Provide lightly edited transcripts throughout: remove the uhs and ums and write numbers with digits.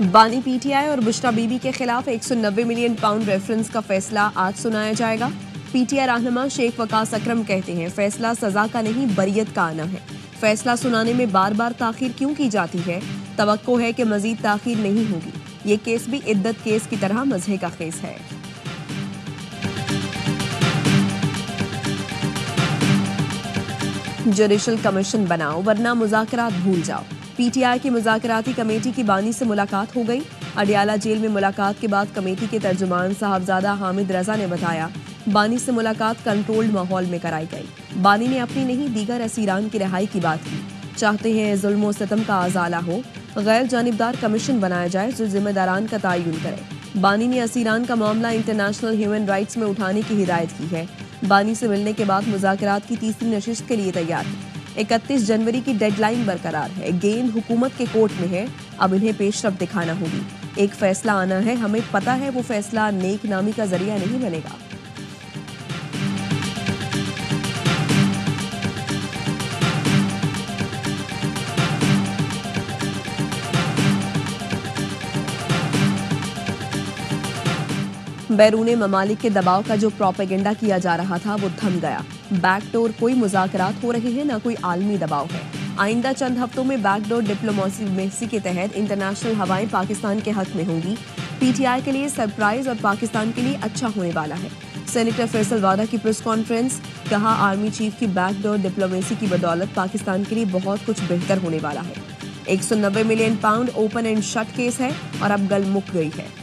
बानी पीटीआई और बुशरा बीबी के खिलाफ 190 मिलियन पाउंड रेफरेंस का फैसला आज सुनाया जाएगा। पीटीआई रहनुमा शेख वकास अकरम कहते हैं फैसला सजा का नहीं बरियत का आना है। फैसला सुनाने में बार बार ताखीर क्यों की जाती है? तवक्को है कि मजीद ताखीर नहीं होगी। ये केस भी इद्दत केस की तरह मजहे का केस है। जुडिशल कमीशन बनाओ वरना मुज़ाकरात भूल जाओ। पीटीआई की मुज़ाकराती कमेटी की बानी से मुलाकात हो गई। अडियाला जेल में मुलाकात के बाद कमेटी के तर्जुमान साहबजादा हामिद रजा ने बताया बानी से मुलाकात कंट्रोल्ड माहौल में कराई गई। बानी ने अपनी नहीं दीगर असीरान की रिहाई की बात की। चाहते हैं जुल्म और सितम का अजाला हो, गैर जानिबदार कमीशन बनाया जाए जो जिम्मेदारान का तयन करे। बानी ने असीरान का मामला इंटरनेशनल ह्यूमन राइट्स में उठाने की हिदायत की है। बानी से मिलने के बाद मुज़ाकरात की तीसरी नशिस्त के लिए तैयार है। 31 जनवरी की डेडलाइन बरकरार है। गेंद हुकूमत के कोर्ट में है, अब इन्हें पेशरफ दिखाना होगी। एक फैसला आना है, हमें पता है वो फैसला नेक नामी का जरिया नहीं बनेगा। बैरूने ममालिक के दबाव का जो प्रोपेगेंडा किया जा रहा था वो थम गया। बैकडोर कोई मुज़ाकरात हो रहे हैं, ना कोई आलमी दबाव है। आइंदा चंद हफ्तों में बैकडोर डिप्लोमेसी के तहत इंटरनेशनल हवाएं पाकिस्तान के हक में होंगी। पीटीआई के लिए सरप्राइज और पाकिस्तान के लिए अच्छा होने वाला है। सेनेटर फैसल वादा की प्रेस कॉन्फ्रेंस, कहा आर्मी चीफ की बैकडोर डिप्लोमेसी की बदौलत पाकिस्तान के लिए बहुत कुछ बेहतर होने वाला है। 190 million pound open and shut case है और अब गल मुक गई है।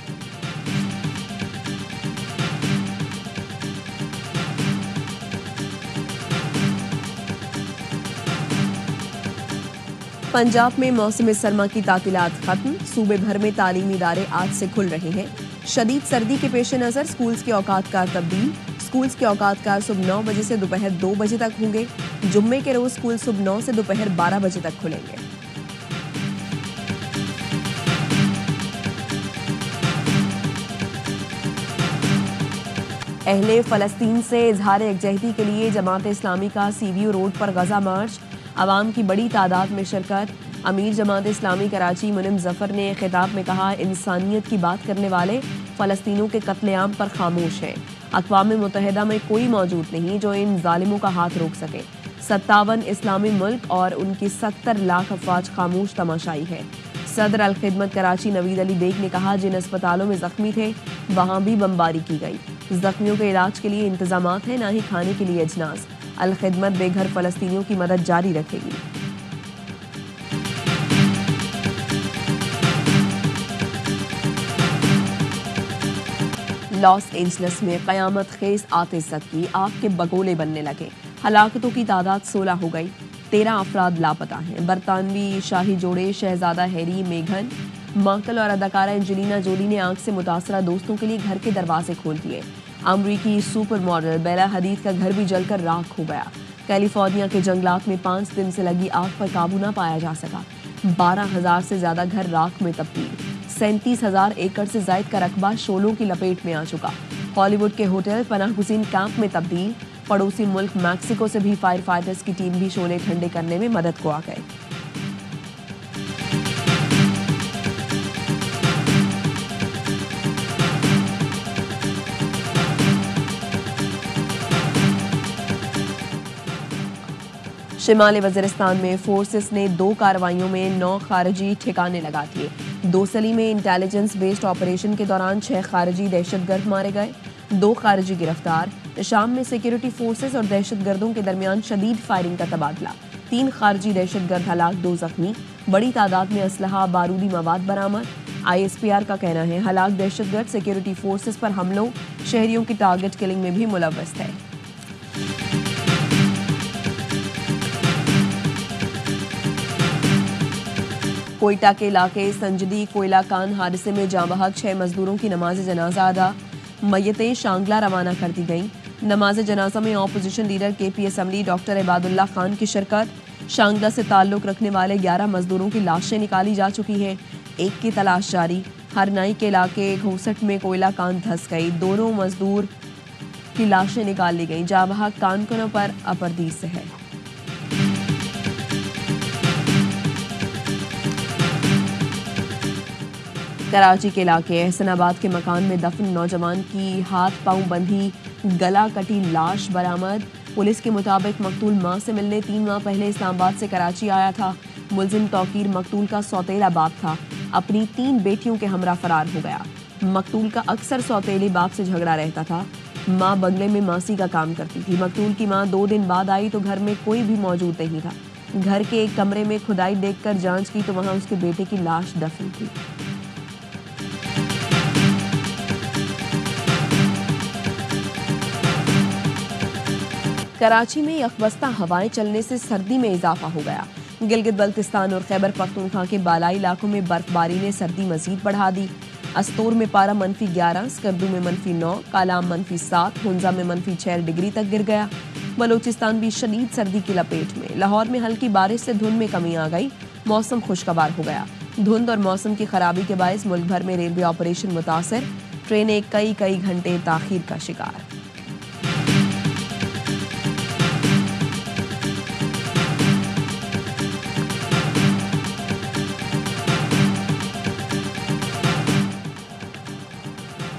पंजाब में मौसम सरमा की तातीलात खत्म। सूबे भर में तालीमी इदारे आज से खुल रहे हैं। शदीद सर्दी के पेश नज़र स्कूल्स के औकात कार तब्दील। स्कूल्स के औकात कार सुबह 9 बजे से दोपहर 2 बजे तक होंगे। जुम्मे के रोज स्कूल सुबह 9 से दोपहर 12 बजे तक खुलेंगे। अहले फ़लस्तीन से इजहार यकजहती के लिए जमात इस्लामी का सीवीयू रोड पर गजा मार्च। अवाम की बड़ी तादाद में शिरकत। अमीर जमात इस्लामी कराची मुनिम जफर ने खिताब में कहा इंसानियत की बात करने वाले फ़लस्तीनों के कत्लेआम पर खामोश हैं। अक़वाम मुत्तहिदा में कोई मौजूद नहीं जो इन जालिमों का हाथ रोक सके। 57 इस्लामी मुल्क और उनकी 70 लाख अफवाज खामोश तमाशाई है। सदर अल खिदमत कराची नवीद अली बेग ने कहा जिन अस्पतालों में जख्मी थे वहाँ भी बमबारी की गई। जख्मियों के इलाज के लिए इंतजामात हैं, ना ही खाने के लिए अजनास। अल खिदमत बेघर फ़लस्तीनियों की मदद जारी रखेगी। लॉस एंजल्स में क़यामत खेज आतिशत की आग के बगोले बनने लगे। हलाकतों की तादाद 16 हो गई। 13 अफराद लापता हैं। बरतानवी शाही जोड़े शहजादा हैरी, मेघन मार्कल और अदाकारा एंजेलिना जोली ने आग से मुतासरा दोस्तों के लिए घर के दरवाजे खोल दिए। अमरीकी सुपर मॉडल बेला हदीद का घर भी जलकर राख हो गया। कैलिफोर्निया के जंगलात में 5 दिन से लगी आग पर काबू न पाया जा सका। 12,000 से ज्यादा घर राख में तब्दील। 37,000 एकड़ से जायद का रकबा शोलों की लपेट में आ चुका। हॉलीवुड के होटल पनाहगुज़ीन कैंप में तब्दील। पड़ोसी मुल्क मैक्सिको से भी फायर फाइटर्स की टीम भी शोले ठंडे करने में मदद को आ गए। शिमाली वज़ीरिस्तान में फोर्सेस ने 2 कार्रवाइयों में 9 खारजी ठिकाने लगा दिए। दोसली में इंटेलिजेंस बेस्ड ऑपरेशन के दौरान 6 खारजी दहशतगर्द मारे गए, 2 खारजी गिरफ्तार। शाम में सिक्योरिटी फोर्सेस और दहशतगर्दों के दरमियान शदीद फायरिंग का तबादला। 3 खारजी दहशतगर्द हलाक, 2 जख्मी। बड़ी तादाद में असलहा बारूदी मवाद बरामद। ISPR का कहना है हलाक दहशतगर्द सिक्योरिटी फोर्सेस पर हमलों, शहरियों की टारगेट किलिंग में भी मुलव्वस थे। कोयटा के इलाके संजदी कोयला कान हादसे में जाँ बहक 6 मजदूरों की नमाज जनाजा अदा। मय्यतें शांगला रवाना कर दी गईं। नमाज जनाजा में opposition leader KP assembly doctor Ibadullah Khan की शिरकत। शांगला से ताल्लुक रखने वाले 11 मजदूरों की लाशें निकाली जा चुकी हैं। एक की तलाश जारी। हरनाई के इलाके घोसट में कोयला कान धंस गई। दोनों मजदूर की लाशें निकाल ली गईं। जाँ बहक कानकों पर अपरदीस से है। कराची के इलाके एहसनाबाद के मकान में दफन नौजवान की हाथ पांव बंधी गला कटी लाश बरामद। पुलिस के मुताबिक मकतूल मां से मिलने 3 माह पहले इस्लामाबाद से कराची आया था। मुलजिम तौकीर मकतूल का सौतेला बाप था। अपनी 3 बेटियों के हमरा फरार हो गया। मकतूल का अक्सर सौतेले बाप से झगड़ा रहता था। मां बंगले में मासी का काम करती थी। मकतूल की मां 2 दिन बाद आई तो घर में कोई भी मौजूद नहीं था। घर के एक कमरे में खुदाई देखकर जांच की तो वहां उसके बेटे की लाश दफन थी। कराची में यकबस्ता हवाएं चलने से सर्दी में इजाफा हो गया। गिलगित बल्तिस्तान और खैबर पख्तूनख्वा के बालाई इलाकों में बर्फबारी ने सर्दी मजीद बढ़ा दी। अस्तोर में पारा -11, स्कर्दू में -9, कालाम -7, हुंजा में -6 डिग्री तक गिर गया। बलूचिस्तान भी शदीद सर्दी की लपेट में। लाहौर में हल्की बारिश से धुंध में कमी आ गई। मौसम खुशगवार हो गया। धुंध और मौसम की खराबी के बायस मुल्क भर में रेलवे ऑपरेशन मुतासर। ट्रेनें कई घंटे ताखीर का शिकार।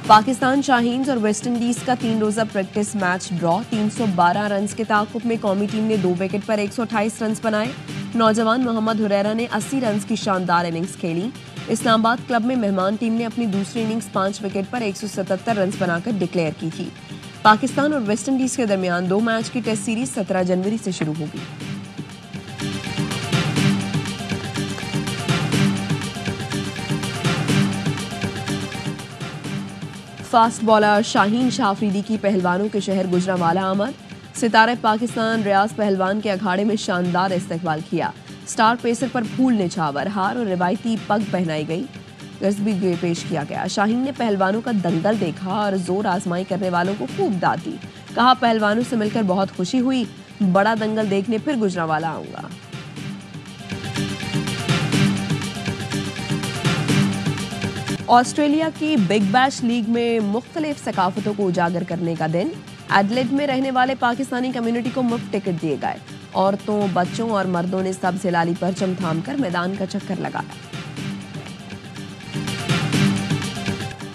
पाकिस्तान शाहीन्स और वेस्टइंडीज का 3 रोजा प्रैक्टिस मैच ड्रॉ। 312 रन के ताक़ुब में कौमी टीम ने 2 विकेट पर 128 रन बनाए। नौजवान मोहम्मद हुरैरा ने 80 रन की शानदार इनिंग्स खेली। इस्लामाबाद क्लब में मेहमान टीम ने अपनी दूसरी इनिंग्स 5 विकेट पर 177 रन बनाकर डिक्लेयर की थी। पाकिस्तान और वेस्टइंडीज के दरमियान 2 मैच की टेस्ट सीरीज 17 जनवरी से शुरू होगी। फास्ट बॉलर शाहीन शाह अफरीदी की पहलवानों के शहर गुजरांवाला आमद। सितारे पाकिस्तान रियाज पहलवान के अखाड़े में शानदार इस्तकबाल किया। स्टार पेसर पर फूल निछावर, हार और रिवायती पग पहनाई गई। गज़बी पेश किया गया। शाहीन ने पहलवानों का दंगल देखा और जोर आजमाई करने वालों को खूब दाद दी। कहा, पहलवानों से मिलकर बहुत खुशी हुई। बड़ा दंगल देखने फिर गुजरांवाला आऊंगा। ऑस्ट्रेलिया की बिग बैश लीग में मुख्तलिफ सकाफतों को उजागर करने का दिन। एडलेड में रहने वाले पाकिस्तानी कम्युनिटी को मुफ्त टिकट दिए गए। औरतों, बच्चों और मर्दों ने सब्ज़ हिलाली परचम थामकर मैदान का चक्कर लगाया।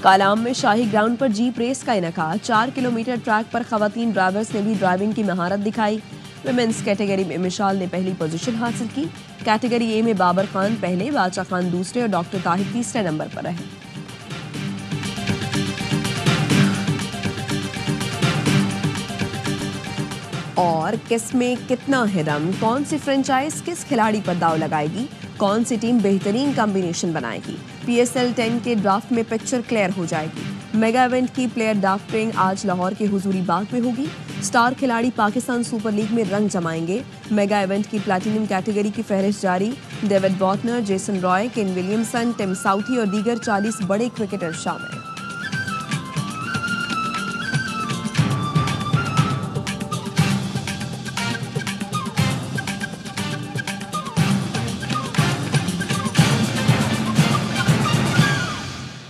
कालाम में शाही ग्राउंड पर जीप रेस का इनका। 4 किलोमीटर ट्रैक पर खवातीन ड्राइवर्स ने भी ड्राइविंग की महारत दिखाई। विमेंस कैटेगरी में मिशाल ने पहली पोजीशन हासिल की। कैटेगरी ए में बाबर खान पहले, बादशाह खान दूसरे और डॉक्टर ताहिर तीसरे नंबर पर रहे। और किस में कितना है दम, कौन सी फ्रेंचाइज किस खिलाड़ी पर दाव लगाएगी, कौन सी टीम बेहतरीन कॉम्बिनेशन बनाएगी। PSL 10 के ड्राफ्ट में पिक्चर क्लियर हो जाएगी। मेगा इवेंट की प्लेयर ड्राफ्टिंग आज लाहौर के हुजूरी बाग में होगी। स्टार खिलाड़ी पाकिस्तान सुपर लीग में रंग जमाएंगे। मेगा इवेंट की प्लैटिनम कैटेगरी की फहरिस्त जारी। David Warner, Jason Roy, Kane Williamson, Tim Southee और दीगर 40 बड़े क्रिकेटर शामिल।